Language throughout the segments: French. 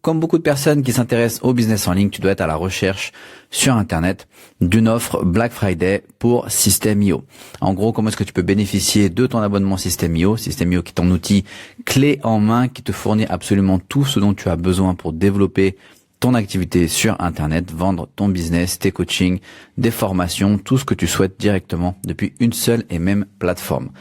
comme beaucoup de personnes qui s'intéressent au business en ligne, tu dois être à la recherche sur Internet d'une offre Black Friday pour System.io. En gros, comment est-ce que tu peux bénéficier de ton abonnement System.io? System.io qui est ton outil clé en main qui te fournit absolument tout ce dont tu as besoin pour développer ton activité sur Internet, vendre ton business, tes coachings, des formations, tout ce que tu souhaites directement depuis une seule et même plateforme.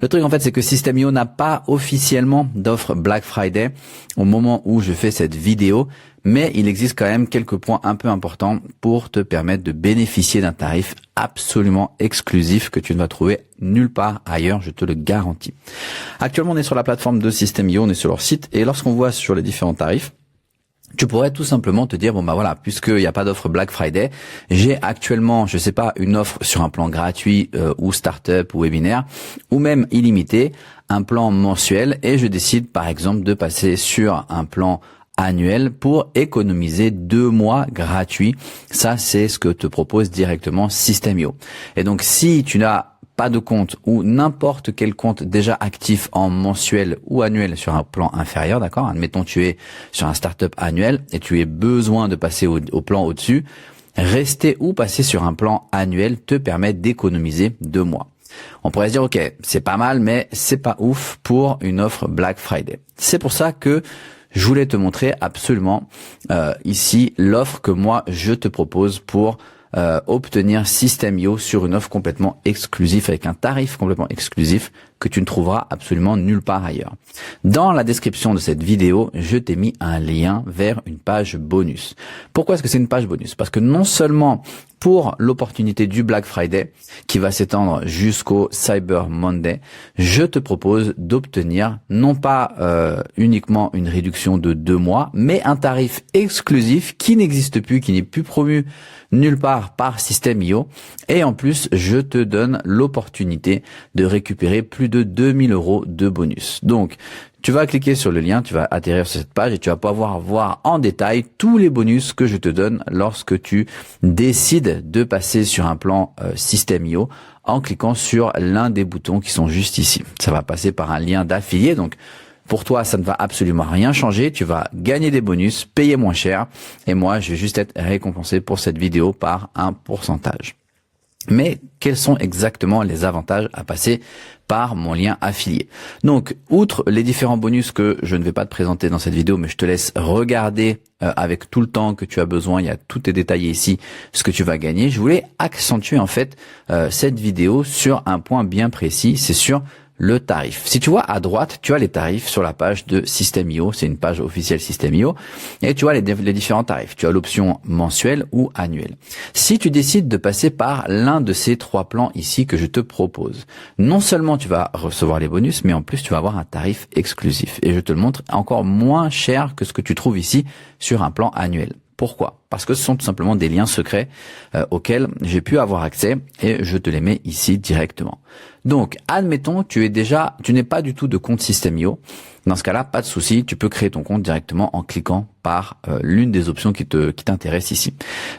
Le truc en fait, c'est que System.io n'a pas officiellement d'offre Black Friday au moment où je fais cette vidéo, mais il existe quand même quelques points un peu importants pour te permettre de bénéficier d'un tarif absolument exclusif que tu ne vas trouver nulle part ailleurs, je te le garantis. Actuellement, on est sur la plateforme de System.io, on est sur leur site, et lorsqu'on voit sur les différents tarifs, tu pourrais tout simplement te dire, bon bah voilà, puisqu'il n'y a pas d'offre Black Friday, j'ai actuellement, je sais pas, une offre sur un plan gratuit ou startup ou webinaire, ou même illimité, un plan mensuel, et je décide par exemple de passer sur un plan annuel pour économiser 2 mois gratuits. Ça, c'est ce que te propose directement System.io. Et donc, si tu n'as pas de compte ou n'importe quel compte déjà actif en mensuel ou annuel sur un plan inférieur, d'accord? Admettons tu es sur un startup annuel et tu as besoin de passer au plan au-dessus, rester ou passer sur un plan annuel te permet d'économiser 2 mois. On pourrait se dire, ok, c'est pas mal, mais c'est pas ouf pour une offre Black Friday. C'est pour ça que je voulais te montrer absolument ici l'offre que moi je te propose pour obtenir System.io sur une offre complètement exclusive avec un tarif complètement exclusif que tu ne trouveras absolument nulle part ailleurs. Dans la description de cette vidéo, je t'ai mis un lien vers une page bonus. Pourquoi est-ce que c'est une page bonus? Parce que non seulement pour l'opportunité du Black Friday qui va s'étendre jusqu'au Cyber Monday, je te propose d'obtenir non pas uniquement une réduction de 2 mois, mais un tarif exclusif qui n'existe plus, qui n'est plus promu nulle part par System.io. Et en plus, je te donne l'opportunité de récupérer plus de 2000 € de bonus. Donc, tu vas cliquer sur le lien, tu vas atterrir sur cette page et tu vas pouvoir voir en détail tous les bonus que je te donne lorsque tu décides de passer sur un plan System.io en cliquant sur l'un des boutons qui sont juste ici. Ça va passer par un lien d'affilié, donc pour toi, ça ne va absolument rien changer. Tu vas gagner des bonus, payer moins cher et moi, je vais juste être récompensé pour cette vidéo par un pourcentage. Mais quels sont exactement les avantages à passer par mon lien affilié? Donc, outre les différents bonus que je ne vais pas te présenter dans cette vidéo, mais je te laisse regarder avec tout le temps que tu as besoin, il y a tout est détaillé ici, ce que tu vas gagner. Je voulais accentuer en fait cette vidéo sur un point bien précis, c'est sur le tarif. Si tu vois à droite, tu as les tarifs sur la page de System.io, c'est une page officielle System.io, et tu as les différents tarifs. Tu as l'option mensuelle ou annuelle. Si tu décides de passer par l'un de ces 3 plans ici que je te propose, non seulement tu vas recevoir les bonus, mais en plus tu vas avoir un tarif exclusif. Et je te le montre encore moins cher que ce que tu trouves ici sur un plan annuel. Pourquoi? Parce que ce sont tout simplement des liens secrets auxquels j'ai pu avoir accès et je te les mets ici directement. Donc, admettons, tu n'es pas du tout de compte System.io. Dans ce cas-là, pas de souci, tu peux créer ton compte directement en cliquant par l'une des options qui t'intéresse ici.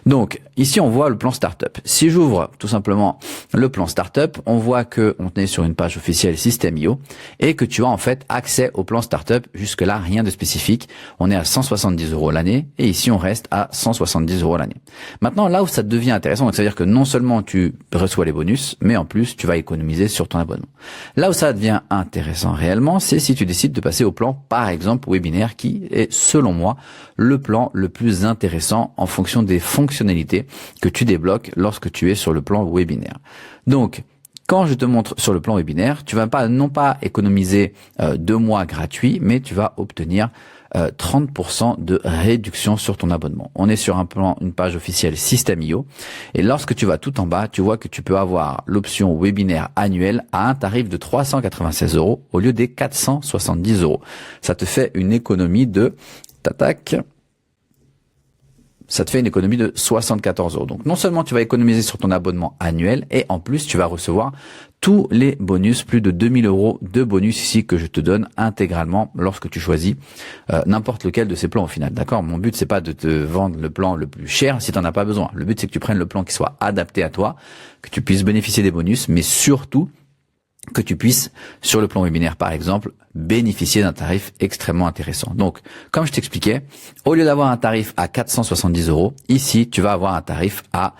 Donc, ici, on voit le plan Startup. Si j'ouvre tout simplement le plan Startup, on voit que on est sur une page officielle System.io et que tu as en fait accès au plan Startup. Jusque-là, rien de spécifique. On est à 170 € l'année et ici, on reste à 170 € l'année. Maintenant, là où ça devient intéressant, donc c'est-à-dire que non seulement tu reçois les bonus, mais en plus, tu vas économiser sur ton abonnement. Là où ça devient intéressant réellement, c'est si tu décides de passer au plan, par exemple, webinaire, qui est, selon moi, le plan le plus intéressant en fonction des fonctionnalités que tu débloques lorsque tu es sur le plan webinaire. Donc, quand je te montre sur le plan webinaire, tu vas non pas économiser 2 mois gratuits, mais tu vas obtenir 30% de réduction sur ton abonnement. On est sur une page officielle System.io et lorsque tu vas tout en bas, tu vois que tu peux avoir l'option webinaire annuel à un tarif de 396 € au lieu des 470 €. Ça te fait une économie de ça te fait une économie de 74 €. Donc non seulement tu vas économiser sur ton abonnement annuel et en plus tu vas recevoir tous les bonus, plus de 2000 € de bonus ici que je te donne intégralement lorsque tu choisis n'importe lequel de ces plans au final. D'accord? Mon but c'est pas de te vendre le plan le plus cher si tu n'en as pas besoin. Le but c'est que tu prennes le plan qui soit adapté à toi, que tu puisses bénéficier des bonus, mais surtout que tu puisses, sur le plan webinaire par exemple, bénéficier d'un tarif extrêmement intéressant. Donc, comme je t'expliquais, au lieu d'avoir un tarif à 470 €, ici, tu vas avoir un tarif à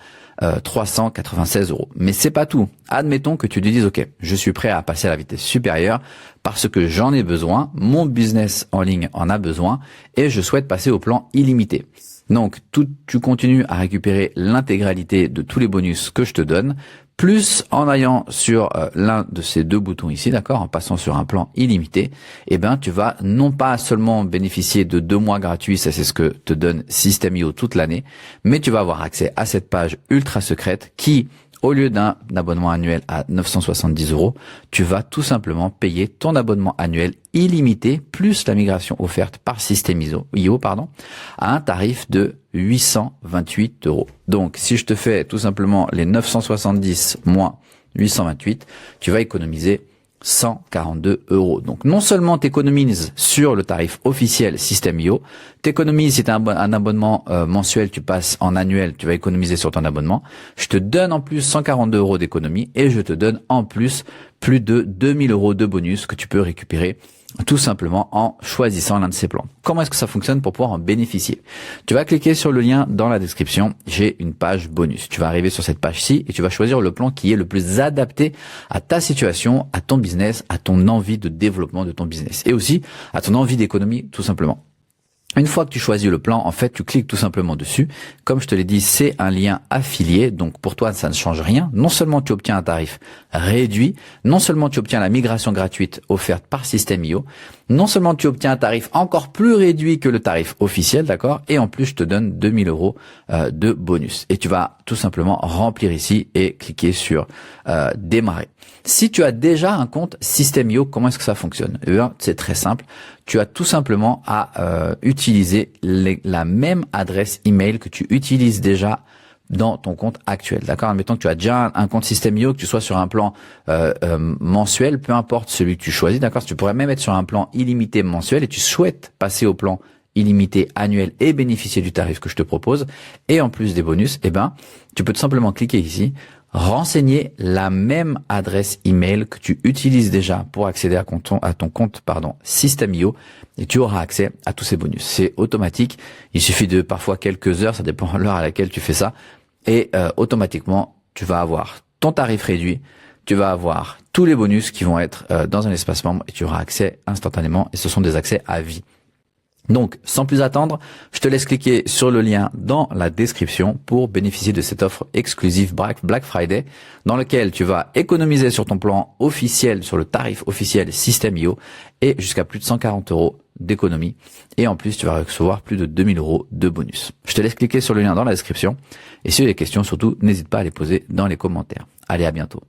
396 €. Mais c'est pas tout. Admettons que tu te dises, OK, je suis prêt à passer à la vitesse supérieure parce que j'en ai besoin, mon business en ligne en a besoin et je souhaite passer au plan illimité. Donc, tu continues à récupérer l'intégralité de tous les bonus que je te donne, plus en allant sur l'un de ces deux boutons ici, d'accord, en passant sur un plan illimité, eh ben, tu vas non pas seulement bénéficier de 2 mois gratuits, ça c'est ce que te donne System.io toute l'année, mais tu vas avoir accès à cette page ultra secrète qui, au lieu d'un abonnement annuel à 970 €, tu vas tout simplement payer ton abonnement annuel illimité plus la migration offerte par System.io, à un tarif de 828 €. Donc, si je te fais tout simplement les 970 moins 828, tu vas économiser 142 €. Donc, non seulement tu économises sur le tarif officiel System.io, tu économises si tu as un abonnement mensuel, tu passes en annuel, tu vas économiser sur ton abonnement. Je te donne en plus 142 € d'économie et je te donne en plus de 2000 € de bonus que tu peux récupérer tout simplement en choisissant l'un de ces plans. Comment est-ce que ça fonctionne pour pouvoir en bénéficier? Tu vas cliquer sur le lien dans la description. J'ai une page bonus. Tu vas arriver sur cette page-ci et tu vas choisir le plan qui est le plus adapté à ta situation, à ton business, à ton envie de développement de ton business et aussi à ton envie d'économie tout simplement. Une fois que tu choisis le plan, en fait, tu cliques tout simplement dessus. Comme je te l'ai dit, c'est un lien affilié. Donc, pour toi, ça ne change rien. Non seulement tu obtiens un tarif réduit, non seulement tu obtiens la migration gratuite offerte par System.io, non seulement tu obtiens un tarif encore plus réduit que le tarif officiel, d'accord? Et en plus, je te donne 2000 € de bonus. Et tu vas tout simplement remplir ici et cliquer sur démarrer. Si tu as déjà un compte System.io, comment est-ce que ça fonctionne? Eh bien, c'est très simple. Tu as tout simplement à utiliser la même adresse email que tu utilises déjà dans ton compte actuel. D'accord? Admettons que tu as déjà un compte System.io, que tu sois sur un plan mensuel, peu importe celui que tu choisis. D'accord? Tu pourrais même être sur un plan illimité mensuel et tu souhaites passer au plan illimité annuel et bénéficier du tarif que je te propose et en plus des bonus, eh ben, tu peux tout simplement cliquer ici, renseigner la même adresse email que tu utilises déjà pour accéder à ton compte System.io et tu auras accès à tous ces bonus. C'est automatique. Il suffit de parfois quelques heures, ça dépend de l'heure à laquelle tu fais ça et automatiquement tu vas avoir ton tarif réduit, tu vas avoir tous les bonus qui vont être dans un espace membre et tu auras accès instantanément et ce sont des accès à vie. Donc, sans plus attendre, je te laisse cliquer sur le lien dans la description pour bénéficier de cette offre exclusive Black Friday dans laquelle tu vas économiser sur ton plan officiel, sur le tarif officiel System.io et jusqu'à plus de 140 € d'économie. Et en plus, tu vas recevoir plus de 2000 € de bonus. Je te laisse cliquer sur le lien dans la description et si tu as des questions, surtout, n'hésite pas à les poser dans les commentaires. Allez, à bientôt.